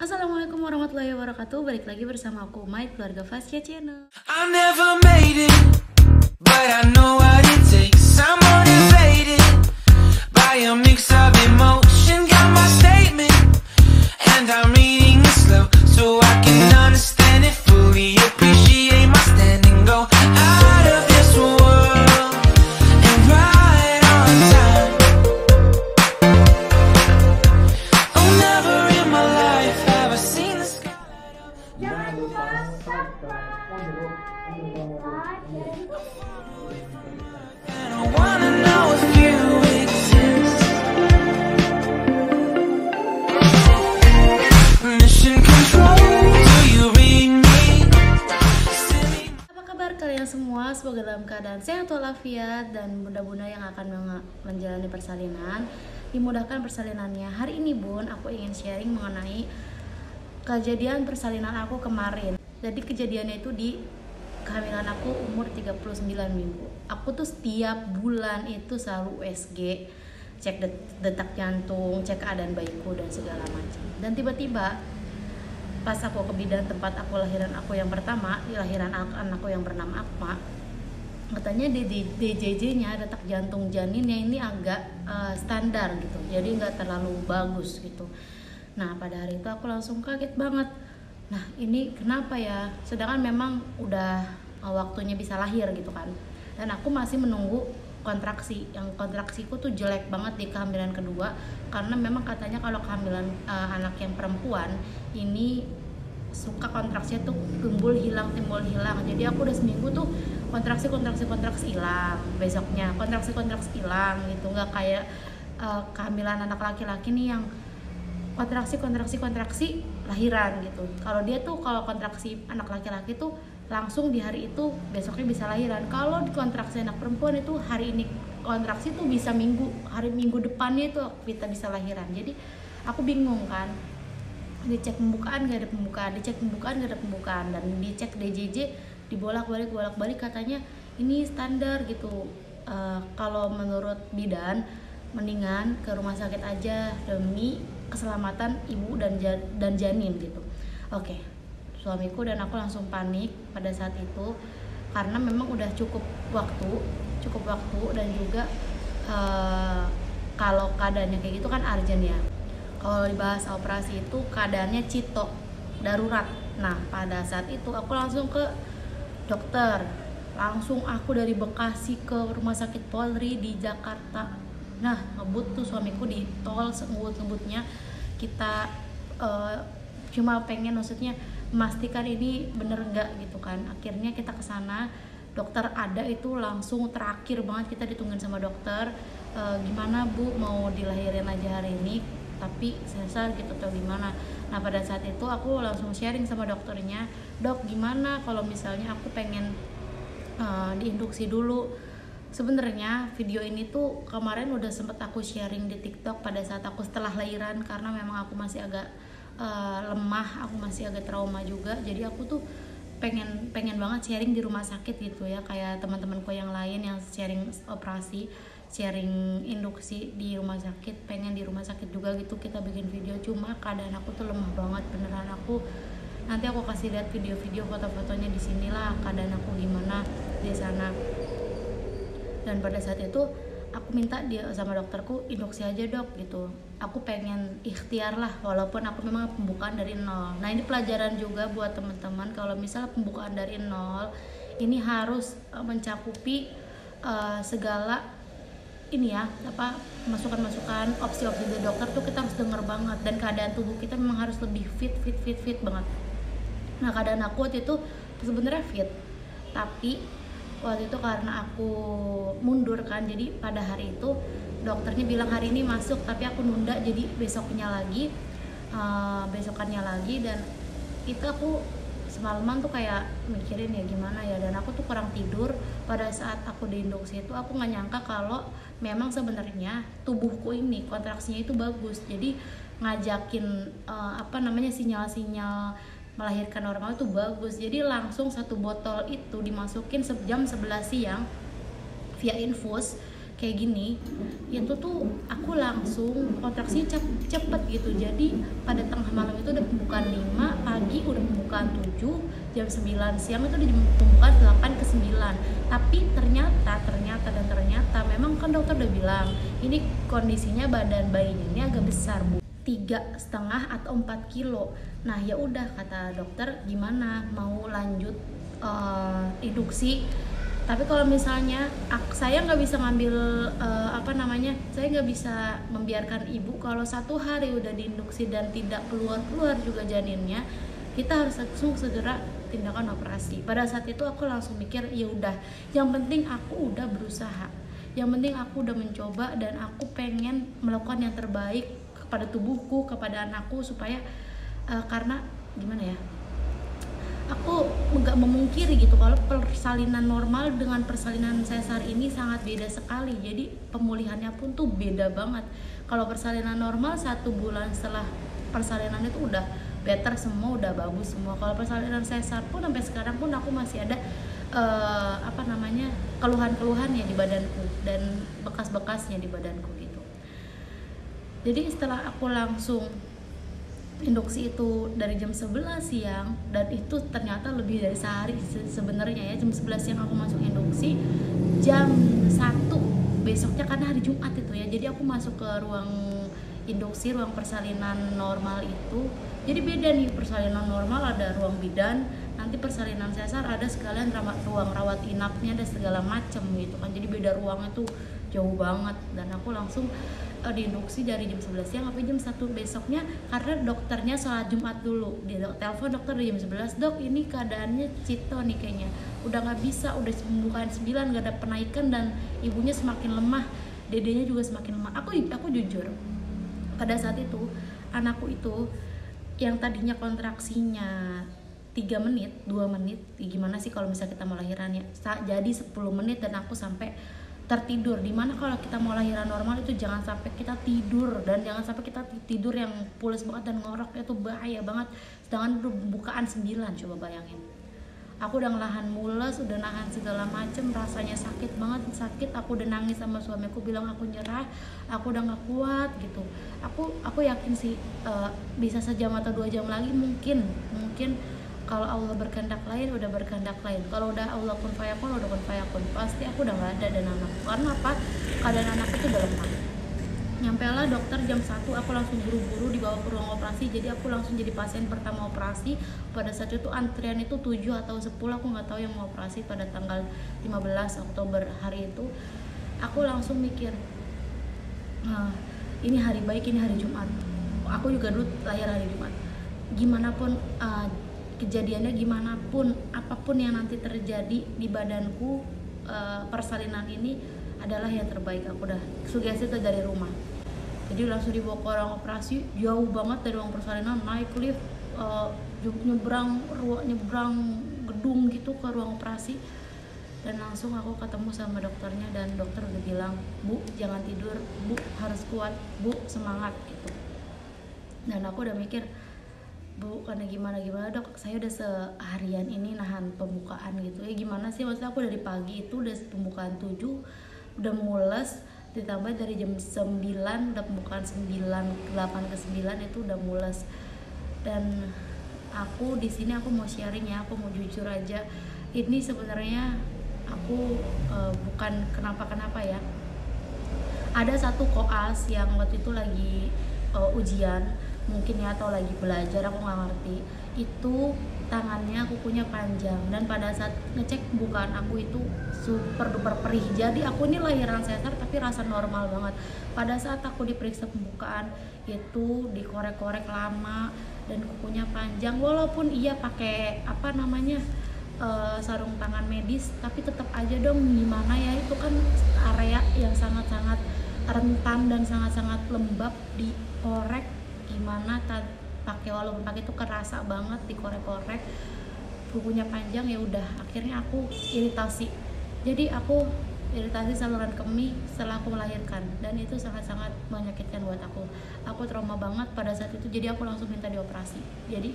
Assalamualaikum warahmatullahi wabarakatuh. Balik lagi bersama aku Mai, keluarga Fasya Channel. I never made it, but I know what it takes. I'm motivated by a mix of emotion. Got my statement, and I'm reading it slow so I can understand it fully. Appreciate my standing, go out of this world and right on time. Oh, never in my life have I seen the sky. Jangan lupa subscribe. And I wanna know if you exist. Mission control, do you read me? Apa kabar kalian semua? Semoga dalam keadaan sehat walafiat dan bunda-bunda yang akan menjalani persalinan dimudahkan persalinannya. Hari ini Bun, aku ingin sharing mengenai kejadian persalinan aku kemarin. Jadi kejadiannya itu di kehamilan aku umur 39 minggu. Aku tuh setiap bulan itu selalu USG, cek detak jantung, cek keadaan bayiku dan segala macam. Dan tiba-tiba pas aku ke bidan tempat aku lahiran aku yang pertama, di lahiran anakku yang bernama Akma, katanya DJJ-nya, detak jantung janinnya ini agak standar gitu, jadi nggak terlalu bagus gitu. Nah pada hari itu aku langsung kaget banget. Nah ini kenapa ya? Sedangkan memang udah waktunya bisa lahir gitu kan. Dan aku masih menunggu kontraksi. Yang kontraksiku tuh jelek banget di kehamilan kedua. Karena memang katanya kalau kehamilan anak yang perempuan ini suka kontraksinya tuh timbul hilang. Jadi aku udah seminggu tuh kontraksi hilang. Besoknya kontraksi hilang gitu. Nggak kayak kehamilan anak laki-laki nih yang kontraksi lahiran gitu. Kalau dia tuh kalau kontraksi anak laki-laki tuh langsung di hari itu besoknya bisa lahiran. Kalau di kontraksi anak perempuan itu hari ini kontraksi tuh bisa hari minggu depannya itu kita bisa lahiran. Jadi aku bingung kan. Dicek pembukaan gak ada pembukaan, dan dicek DJJ dibolak-balik katanya ini standar gitu. Kalau menurut bidan mendingan ke rumah sakit aja demi keselamatan ibu dan janin gitu. Oke, suamiku dan aku langsung panik pada saat itu karena memang udah cukup waktu dan juga kalau keadaannya kayak gitu kan urgent ya. Kalau dibahas operasi itu keadaannya cito darurat. Nah pada saat itu aku langsung ke dokter, langsung aku dari Bekasi ke rumah sakit Polri di Jakarta. Nah ngebut tuh suamiku di tol, ngebut-ngebutnya kita cuma pengen maksudnya memastikan ini bener enggak gitu kan. Akhirnya kita kesana, dokter ada itu langsung terakhir banget kita ditungguin sama dokter. Gimana Bu, mau dilahirin aja hari ini tapi sesar gitu atau gimana. Nah pada saat itu aku langsung sharing sama dokternya, dok gimana kalau misalnya aku pengen diinduksi dulu. Sebenarnya video ini tuh kemarin udah sempet aku sharing di TikTok pada saat aku setelah lahiran, karena memang aku masih agak lemah, aku masih agak trauma juga. Jadi aku tuh pengen banget sharing di rumah sakit gitu ya, kayak teman-temanku yang lain yang sharing operasi, sharing induksi di rumah sakit, pengen di rumah sakit juga gitu kita bikin video. Cuma keadaan aku tuh lemah banget beneran. Nanti aku kasih lihat video-video foto-fotonya di sinilah keadaan aku gimana di sana. Dan pada saat itu aku minta dia sama dokterku, induksi aja dok gitu. Aku pengen ikhtiar lah walaupun aku memang pembukaan dari nol. Nah ini pelajaran juga buat teman-teman, kalau misalnya pembukaan dari nol ini harus mencakupi segala ini ya, masukan-masukan, opsi-opsi dari dokter tuh kita harus denger banget. Dan keadaan tubuh kita memang harus lebih fit banget. Nah keadaan aku waktu itu sebenarnya fit, tapi waktu itu karena aku mundur kan, jadi pada hari itu dokternya bilang hari ini masuk, tapi aku nunda jadi besokannya lagi. Dan itu aku semalaman tuh kayak mikirin ya gimana ya, dan aku tuh kurang tidur pada saat aku diinduksi itu. Aku nggak nyangka kalau memang sebenarnya tubuhku ini kontraksinya itu bagus, jadi ngajakin sinyal-sinyal melahirkan normal itu bagus. Jadi langsung satu botol itu dimasukin jam 11 siang via infus kayak gini, itu tuh aku langsung kontraksinya cepet gitu. Jadi pada tengah malam itu udah pembukaan 5, pagi udah pembukaan 7, jam 9 siang itu udah pembukaan 8 ke 9. Tapi ternyata memang kan dokter udah bilang ini kondisinya badan bayinya ini agak besar Bu, 3,5 atau 4 kilo. Nah ya udah kata dokter, gimana mau lanjut induksi. Tapi kalau misalnya saya nggak bisa ngambil saya nggak bisa membiarkan ibu kalau 1 hari udah diinduksi dan tidak keluar juga janinnya, kita harus langsung segera tindakan operasi. Pada saat itu aku langsung mikir, ya udah, yang penting aku udah berusaha, yang penting aku udah mencoba dan aku pengen melakukan yang terbaik kepada tubuhku, kepada anakku, supaya karena gimana ya, aku nggak memungkiri gitu kalau persalinan normal dengan persalinan sesar ini sangat beda sekali. Jadi pemulihannya pun tuh beda banget. Kalau persalinan normal 1 bulan setelah persalinan itu udah better semua, udah bagus semua. Kalau persalinan sesar pun sampai sekarang pun aku masih ada keluhan-keluhannya di badanku dan bekas-bekasnya di badanku gitu. Jadi setelah aku langsung induksi itu dari jam 11 siang, dan itu ternyata lebih dari sehari sebenarnya ya. Jam 11 siang aku masuk induksi, jam 1 besoknya karena hari Jumat itu ya, jadi aku masuk ke ruang induksi, ruang persalinan normal itu. Jadi beda nih, persalinan normal ada ruang bidan, nanti persalinan sesar ada sekalian ruang rawat inapnya, ada segala macam gitu kan. Jadi beda ruangnya tuh jauh banget. Dan aku langsung diinduksi dari jam 11 siang sampai jam 1 besoknya, karena dokternya sholat Jumat dulu. Dia telepon dokter di jam 11, "Dok, ini keadaannya Cito nih kayaknya udah nggak bisa, udah pembukaan 9, nggak ada penaikan dan ibunya semakin lemah, dedenya juga semakin lemah." Aku jujur, pada saat itu anakku itu yang tadinya kontraksinya 3 menit, 2 menit, gimana sih kalau misalnya kita mau lahirannya, jadi 10 menit dan aku sampai tertidur. Dimana kalau kita mau lahiran normal itu jangan sampai kita tidur, dan jangan sampai kita tidur yang pules banget dan ngorok, itu bahaya banget. Sedangkan bukaan 9, coba bayangin. Aku udah ngelahan mules, udah nahan segala macem, rasanya sakit banget, aku udah nangis sama suamiku, bilang aku nyerah, aku udah gak kuat gitu. Aku yakin sih bisa sejam atau 2 jam lagi mungkin kalau Allah berkehendak lain, udah berkehendak lain. Kalau udah Allah kun fayakun, udah kun fayakun. Pasti aku udah gak ada dan anak. Karena apa? Keadaan anak itu udah lemah. Nyampelah dokter jam 1, aku langsung buru-buru dibawa ke ruang operasi. Jadi aku langsung jadi pasien pertama operasi. Pada saat itu antrian itu 7 atau 10, aku gak tahu yang mau operasi pada tanggal 15 Oktober hari itu. Aku langsung mikir, ini hari baik, ini hari Jumat. Aku juga dulu lahir hari Jumat. Gimana pun kejadiannya, gimana pun apapun yang nanti terjadi di badanku, persalinan ini adalah yang terbaik. Aku udah sugesti itu dari rumah. Jadi langsung dibawa ke ruang operasi, jauh banget dari ruang persalinan, naik lift, nyebrang gedung gitu ke ruang operasi. Dan langsung aku ketemu sama dokternya, dan dokter udah bilang, "Bu, jangan tidur, Bu, harus kuat, Bu, semangat," gitu. Dan aku udah mikir, "Bu, karena gimana Dok, saya udah seharian ini nahan pembukaan gitu ya, gimana sih, maksudnya aku dari pagi itu udah pembukaan 7, udah mules, ditambah dari jam 9 udah pembukaan 9, 8 ke 9 itu udah mules." Dan aku di sini aku mau sharing ya, aku mau jujur aja, ini sebenarnya aku bukan kenapa ya. Ada satu koas yang waktu itu lagi ujian mungkin ya, atau lagi belajar, aku nggak ngerti, itu tangannya kukunya panjang, dan pada saat ngecek pembukaan aku itu super duper perih. Jadi aku ini lahiran sesar tapi rasa normal banget. Pada saat aku diperiksa pembukaan itu dikorek-korek lama dan kukunya panjang, walaupun iya pakai sarung tangan medis, tapi tetap aja dong, gimana ya, itu kan area yang sangat-sangat rentan dan sangat-sangat lembab, dikorek gimana walaupun pakai itu kerasa banget dikorek-korek, kukunya panjang. Ya udah, akhirnya aku iritasi. Jadi aku iritasi saluran kemih setelah aku melahirkan, dan itu sangat-sangat menyakitkan buat aku. Aku trauma banget pada saat itu, jadi aku langsung minta dioperasi. Jadi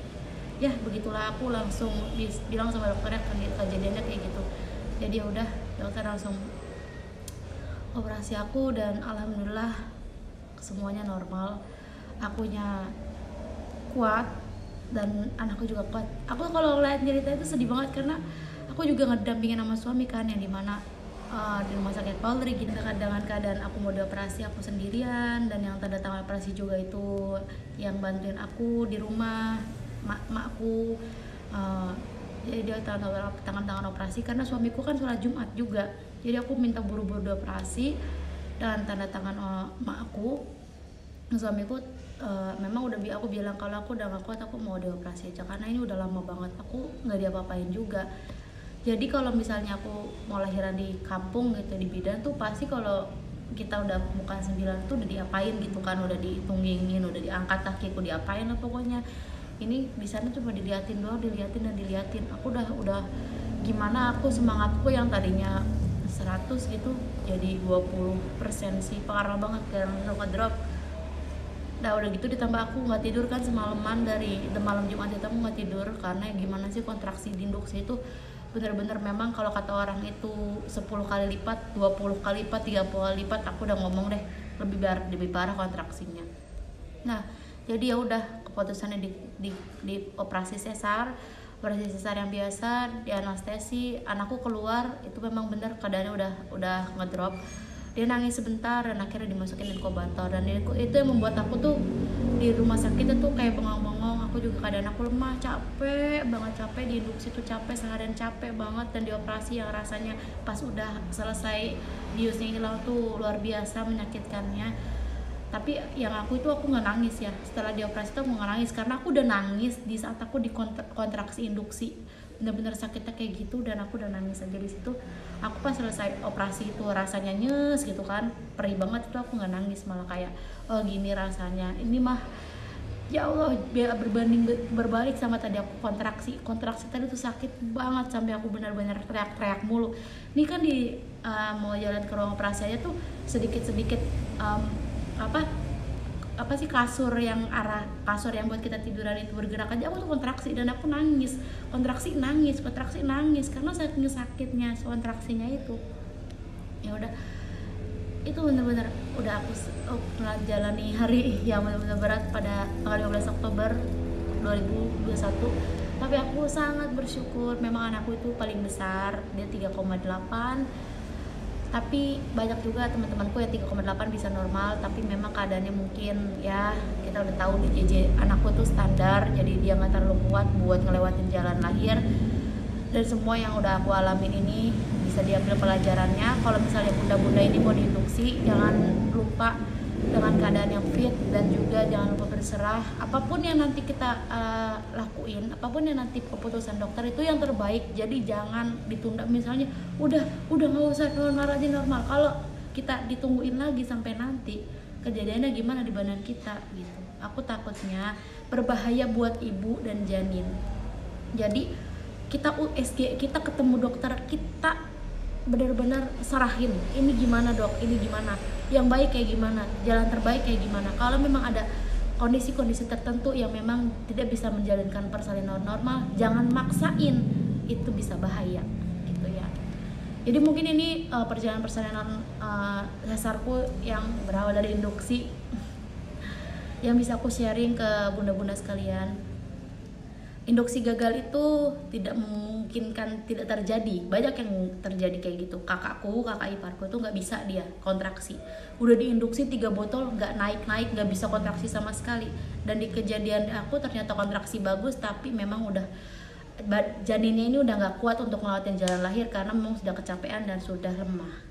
ya begitulah, aku langsung bilang sama dokternya kejadiannya kayak gitu. Jadi ya udah, dokter langsung operasi aku dan alhamdulillah semuanya normal. Akunya kuat dan anakku juga kuat. Aku kalau lihat cerita itu sedih banget karena aku juga ngedampingin sama suami kan, yang dimana di rumah sakit Polri gitu dengan keadaan aku mau dioperasi aku sendirian, dan yang tanda tangan operasi juga itu yang bantuin aku di rumah makku. Jadi dia tangan operasi karena suamiku kan sholat Jumat juga, jadi aku minta buru-buru dioperasi dan tanda tangan makku. Suamiku memang aku bilang kalau aku udah gak kuat aku mau dioperasi aja karena ini udah lama banget, aku nggak diapa-apain juga. Jadi kalau misalnya aku mau lahiran di kampung gitu, di bidan tuh pasti kalau kita udah bukan 9 tuh udah diapain gitu kan, udah ditunggingin, udah diangkat kakiku, diapain lah pokoknya. Ini di sana cuma diliatin doang, diliatin. Aku udah gimana, aku semangatku yang tadinya 100 gitu jadi 20% sih, parah banget karena ngedrop. Nah udah gitu ditambah aku nggak tidur kan semalaman, dari malam Jumat itu aku nggak tidur karena gimana sih kontraksi di induksi itu bener-bener memang kalau kata orang itu 10 kali lipat, 20 kali lipat, 30 kali lipat. Aku udah ngomong deh lebih parah kontraksinya. Nah jadi ya udah keputusannya di operasi sesar yang biasa, di anestesi. Anakku keluar itu memang bener keadaannya udah ngedrop. Dia nangis sebentar dan akhirnya dimasukin inkubator, dan itu yang membuat aku tuh di rumah sakit itu kayak bengong-bengong. Aku juga keadaan aku lemah, capek di induksi tuh, capek seharian, capek banget. Dan di operasi yang rasanya pas udah selesai biusnya hilang tuh luar biasa menyakitkannya. Tapi yang aku nggak nangis ya, setelah dioperasi tuh aku nggak nangis karena aku udah nangis di saat aku di kontraksi induksi, bener-bener sakitnya kayak gitu, dan aku udah nangis aja di situ. Aku pas selesai operasi itu rasanya nyes gitu kan, perih banget, itu aku nggak nangis, malah kayak oh gini rasanya, ini mah ya Allah berbalik sama tadi aku kontraksi tadi tuh sakit banget sampai aku benar-benar teriak-teriak mulu. Ini kan mau jalan ke ruang operasi aja tuh sedikit apa sih kasur yang buat kita tiduran itu bergerak aja aku tuh kontraksi, dan aku nangis karena saking sakitnya kontraksinya itu. Ya udah, itu benar-benar udah aku menjalani hari yang benar-benar berat pada tanggal 15 Oktober 2021. Tapi aku sangat bersyukur, memang anakku itu paling besar, dia 3,8. Tapi banyak juga teman-temanku yang 3,8 bisa normal, tapi memang keadaannya mungkin ya kita udah tahu di JJ anakku tuh standar, jadi dia nggak terlalu kuat buat ngelewatin jalan lahir. Dan semua yang udah aku alamin ini bisa diambil pelajarannya. Kalau misalnya bunda-bunda ini mau diinduksi, jangan lupa dengan keadaan yang fit, dan juga jangan lupa berserah. Apapun yang nanti kita lakuin, apapun yang nanti keputusan dokter itu yang terbaik. Jadi jangan ditunda, misalnya udah nggak usah normal. Kalau kita ditungguin lagi sampai nanti, kejadiannya gimana di badan kita gitu. Aku takutnya berbahaya buat ibu dan janin. Jadi kita USG, kita ketemu dokter, kita benar-benar serahin, ini gimana dok, ini gimana, yang baik kayak gimana, jalan terbaik kayak gimana. Kalau memang ada kondisi-kondisi tertentu yang memang tidak bisa menjalankan persalinan normal, jangan maksain, itu bisa bahaya gitu ya. Jadi mungkin ini perjalanan persalinan dasarku yang berawal dari induksi yang bisa aku sharing ke bunda-bunda sekalian. Induksi gagal itu tidak memungkinkan tidak terjadi, banyak yang terjadi kayak gitu. Kakak iparku itu nggak bisa, dia kontraksi udah diinduksi 3 botol nggak naik, nggak bisa kontraksi sama sekali. Dan di kejadian aku ternyata kontraksi bagus, tapi memang udah janinnya ini udah nggak kuat untuk ngelewatin jalan lahir karena memang sudah kecapean dan sudah lemah.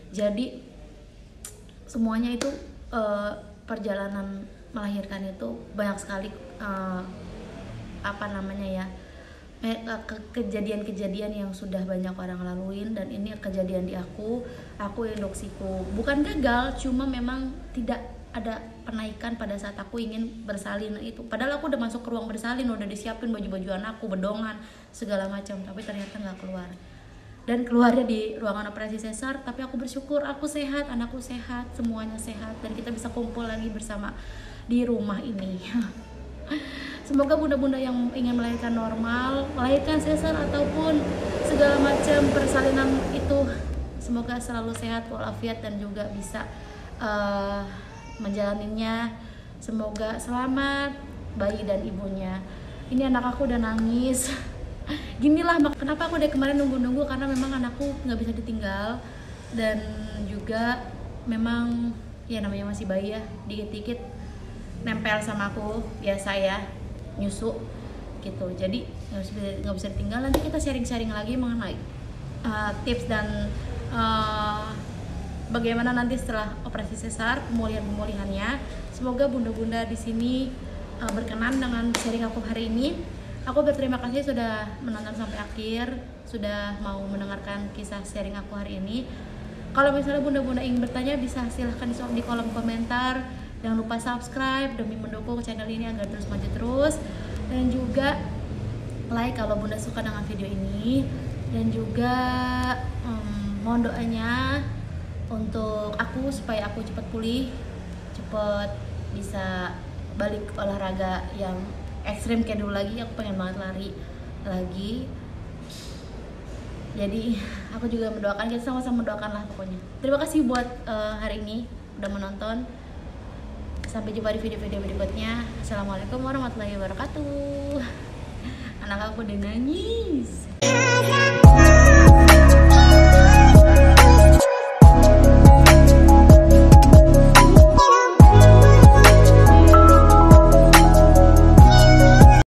Jadi semuanya itu perjalanan melahirkan itu banyak sekali kejadian-kejadian yang sudah banyak orang laluin, dan ini kejadian di aku induksiku bukan gagal, cuma memang tidak ada penaikan pada saat aku ingin bersalin itu. Padahal aku udah masuk ke ruang bersalin, udah disiapin baju-baju anakku, bedongan segala macam, tapi ternyata nggak keluar. Dan keluarnya di ruangan operasi sesar. Tapi aku bersyukur, aku sehat, anakku sehat, semuanya sehat, dan kita bisa kumpul lagi bersama di rumah ini. Semoga bunda-bunda yang ingin melahirkan normal, melahirkan sesar ataupun segala macam persalinan itu semoga selalu sehat walafiat dan juga bisa menjalaninya. Semoga selamat bayi dan ibunya. Ini anak aku udah nangis. Ginilah kenapa aku dari kemarin nunggu-nunggu, karena memang anakku nggak bisa ditinggal dan juga memang ya namanya masih bayi ya, dikit-dikit nempel sama aku biasa ya, nyusu gitu. Jadi nggak bisa ditinggal. Nanti kita sharing-sharing lagi mengenai tips dan bagaimana nanti setelah operasi sesar, pemulihannya. Semoga bunda-bunda di sini berkenan dengan sharing aku hari ini. Aku berterima kasih sudah menonton sampai akhir, sudah mau mendengarkan kisah sharing aku hari ini. Kalau misalnya bunda-bunda ingin bertanya, bisa silahkan di kolom komentar. Jangan lupa subscribe demi mendukung channel ini agar terus maju terus. Dan juga like kalau bunda suka dengan video ini. Dan juga mohon doanya untuk aku supaya aku cepat pulih, cepat bisa balik olahraga yang ekstrim kayak dulu lagi. Aku pengen banget lari lagi. Jadi aku juga mendoakan, kita sama-sama mendoakan lah pokoknya. Terima kasih buat hari ini udah menonton. Sampai jumpa di video-video berikutnya. Assalamualaikum warahmatullahi wabarakatuh. Anak aku udah nangis.